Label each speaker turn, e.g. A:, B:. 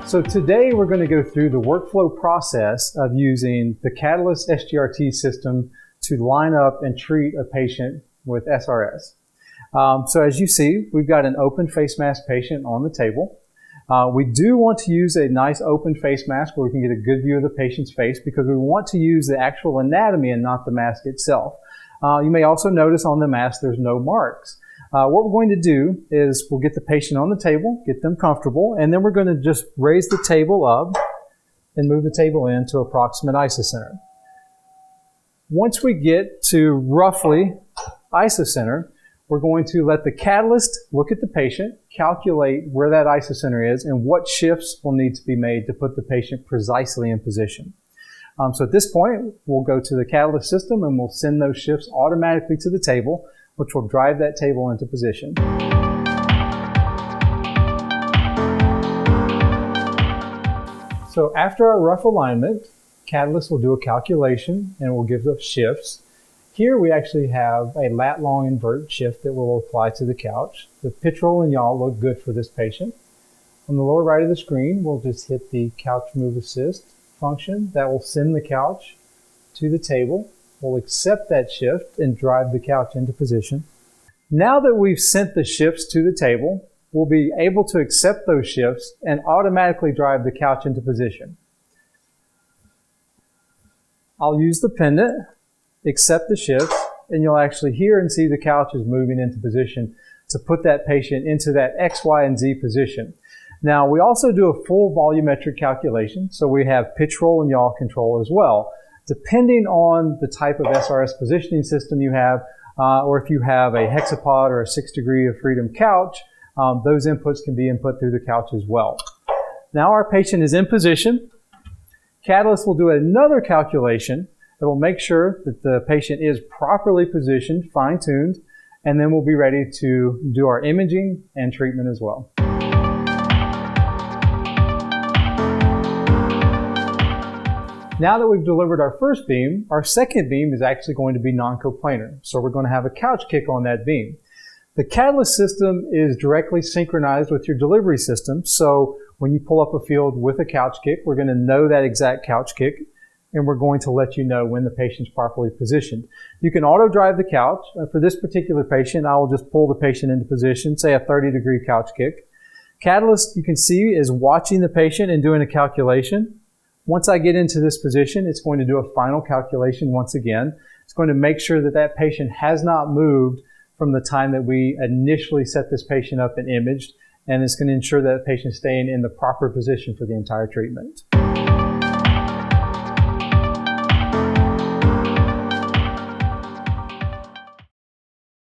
A: So today we're going to go through the workflow process of using the Catalyst SGRT system to line up and treat a patient with SRS. So as you see, we've got an open face mask patient on the table. We do want to use a nice open face mask where we can get a good view of the patient's face because we want to use the actual anatomy and not the mask itself. You may also notice on the mask there's no marks. What we're going to do is we'll get the patient on the table, get them comfortable, and then we're going to just raise the table up and move the table into approximate isocenter. Once we get to roughly isocenter, we're going to let the catalyst look at the patient, calculate where that isocenter is, and what shifts will need to be made to put the patient precisely in position. So at this point, we'll go to the catalyst system and we'll send those shifts automatically to the table, which will drive that table into position. So after our rough alignment, Catalyst will do a calculation and will give us shifts. Here we actually have a lat long invert shift that we'll apply to the couch. The pitch roll and yaw look good for this patient. On the lower right of the screen, we'll just hit the couch move assist function. That will send the couch to the table. We'll accept that shift and drive the couch into position. Now that we've sent the shifts to the table, we'll be able to accept those shifts and automatically drive the couch into position. I'll use the pendant, accept the shifts, and you'll actually hear and see the couch is moving into position to put that patient into that X, Y, and Z position. Now, we also do a full volumetric calculation, so we have pitch roll and yaw control as well. Depending on the type of SRS positioning system you have, or if you have a hexapod or a 6 degree of freedom couch, those inputs can be input through the couch as well. Now our patient is in position. Catalyst will do another calculation that will make sure that the patient is properly positioned, fine-tuned, and then we'll be ready to do our imaging and treatment as well. Now that we've delivered our first beam, our second beam is actually going to be non-coplanar. So we're going to have a couch kick on that beam. The Catalyst system is directly synchronized with your delivery system. So when you pull up a field with a couch kick, we're going to know that exact couch kick, and we're going to let you know when the patient's properly positioned. You can auto drive the couch. For this particular patient, I will just pull the patient into position, say a 30-degree couch kick. Catalyst, you can see, is watching the patient and doing a calculation. Once I get into this position, it's going to do a final calculation once again. It's going to make sure that that patient has not moved from the time that we initially set this patient up and imaged, and it's going to ensure that the patient is staying in the proper position for the entire treatment.